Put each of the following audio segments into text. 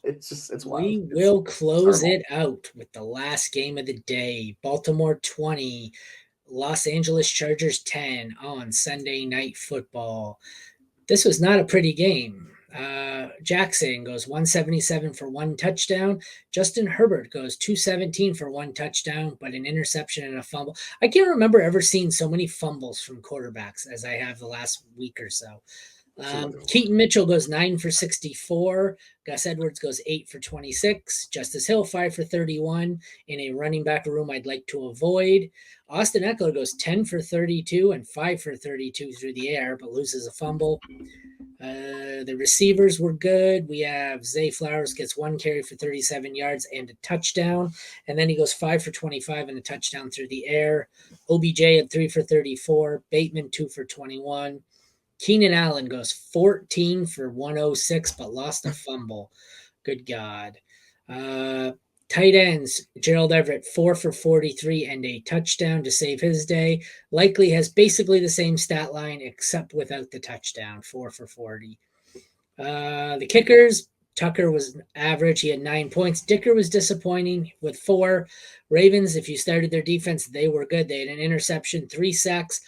It's wild. We will close it out with the last game of the day. Baltimore 20, Los Angeles Chargers 10 on Sunday Night Football. This was not a pretty game. Jackson goes 177 for one touchdown. Justin Herbert goes 217 for one touchdown, but an interception and a fumble. I can't remember ever seeing so many fumbles from quarterbacks as I have the last week or so. Keaton Mitchell goes 9 for 64. Gus Edwards goes 8 for 26. Justice Hill 5 for 31 in a running back room I'd like to avoid. Austin Eckler goes 10 for 32 and 5 for 32 through the air, but loses a fumble. The receivers were good. We have Zay Flowers gets one carry for 37 yards and a touchdown. And then he goes 5 for 25 and a touchdown through the air. OBJ had 3 for 34. Bateman 2 for 21. Keenan Allen goes 14 for 106, but lost a fumble. Good God. Tight ends, Gerald Everett, 4 for 43 and a touchdown to save his day. Likely has basically the same stat line except without the touchdown, 4 for 40. The kickers, Tucker was average. He had 9 points. Dicker was disappointing with 4. Ravens, if you started their defense, they were good. They had an interception, 3 sacks,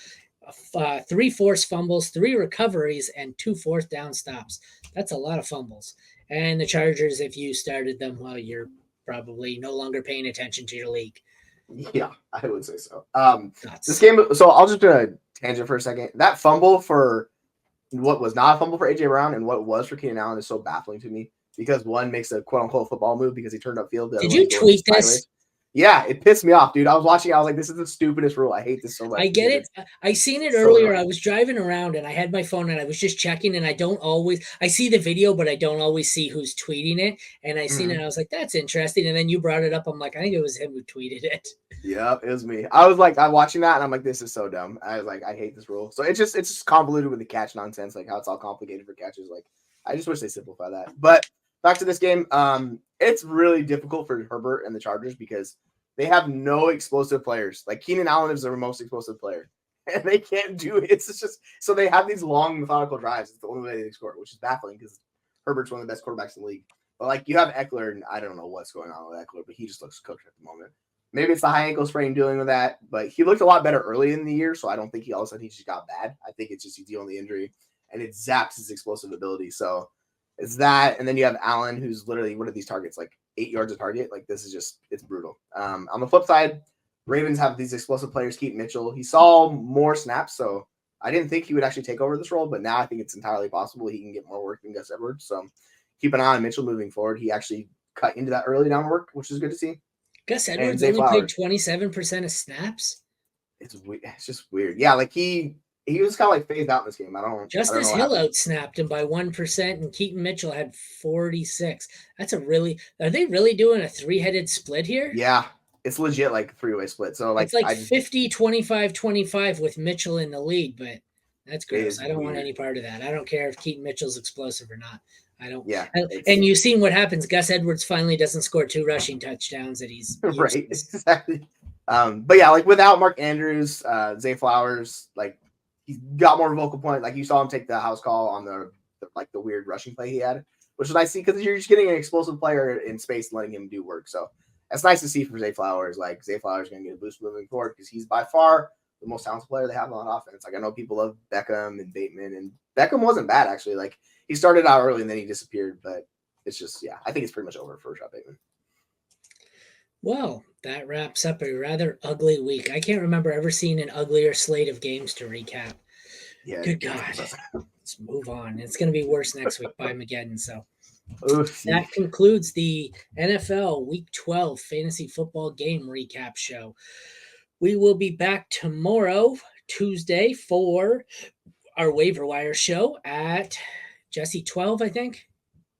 3 forced fumbles, 3 recoveries, and 2 fourth down stops. That's a lot of fumbles. And the Chargers, if you started them, well, you're probably no longer paying attention to your league. Yeah, I would say so. This game, so I'll just do a tangent for a second. That fumble for what was not a fumble for AJ Brown and what was for Keenan Allen is so baffling to me because one makes a quote unquote football move because he turned upfield. Did you tweet this? Yeah, it pissed me off, dude. I was watching. I was like, "This is the stupidest rule. I hate this so much." I get it. I seen it earlier. I was driving around and I had my phone and I was just checking. And I see the video, but I don't always see who's tweeting it. And I seen it. And I was like, "That's interesting." And then you brought it up. I'm like, I think it was him who tweeted it. Yeah, it was me. I was like, I'm watching that and I'm like, "This is so dumb." I was like, I hate this rule. So it's just convoluted with the catch nonsense, like how it's all complicated for catches. Like, I just wish they simplify that. But back to this game, it's really difficult for Herbert and the Chargers because they have no explosive players. Like Keenan Allen is their most explosive player, and they can't do it. It's just so they have these long methodical drives. It's the only way they score, which is baffling because Herbert's one of the best quarterbacks in the league. But like you have Eckler, and I don't know what's going on with Eckler, but he just looks cooked at the moment. Maybe it's the high ankle sprain dealing with that, but he looked a lot better early in the year, so I don't think he all of a sudden he just got bad. I think it's just he's dealing with the injury, and it zaps his explosive ability. So it's that, and then you have Allen, who's literally what are these targets like? 8 yards a target. Like this is just it's brutal. On the flip side, Ravens have these explosive players. Keaton Mitchell, he saw more snaps, so I didn't think he would actually take over this role, but now I think it's entirely possible he can get more work than Gus Edwards. So keep an eye on Mitchell moving forward. He actually cut into that early down work, which is good to see. Gus Edwards only played 27% of snaps. It's just weird. Yeah, like he was kind of like phased out in this game. Justice Hill outsnapped him by 1%, and Keaton Mitchell had 46. Are they really doing a 3-headed split here? Yeah, it's legit like 3-way split. So like it's like 50, 25, 25 with Mitchell in the lead, but that's gross. I don't want any part of that. I don't care if Keaton Mitchell's explosive or not. I don't. Yeah. And you've seen what happens. Gus Edwards finally doesn't score 2 rushing touchdowns that he's right. Exactly. But yeah, like without Mark Andrews, Zay Flowers, like he's got more vocal point. Like you saw him take the house call on the weird rushing play he had, which was nice to see because you're just getting an explosive player in space and letting him do work. So that's nice to see for Zay Flowers. Like Zay Flowers is going to get a boost moving forward because he's by far the most talented player they have on offense. Like I know people love Beckham and Bateman, and Beckham wasn't bad actually. Like he started out early and then he disappeared, but it's just I think it's pretty much over for Rashad Bateman. Well, that wraps up a rather ugly week. I can't remember ever seeing an uglier slate of games to recap. Yeah, good God. Let's move on. It's going to be worse next week by Mageddon. So that concludes the NFL Week 12 Fantasy Football Game Recap Show. We will be back tomorrow, Tuesday, for our waiver wire show at Jesse 12, I think.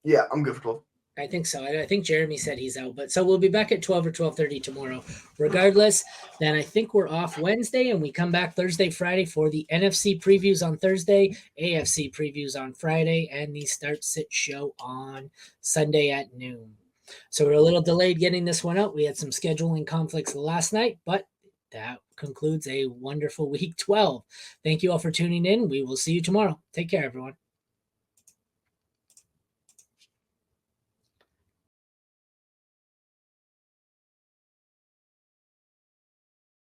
Yeah, I'm good for 12. I think so. I think Jeremy said he's out, but so we'll be back at 12 or 12:30 tomorrow. Regardless, then I think we're off Wednesday and we come back Thursday, Friday for the NFC previews on Thursday, AFC previews on Friday, and the Start Sit show on Sunday at noon. So we're a little delayed getting this one out. We had some scheduling conflicts last night, but that concludes a wonderful week 12. Thank you all for tuning in. We will see you tomorrow. Take care, everyone.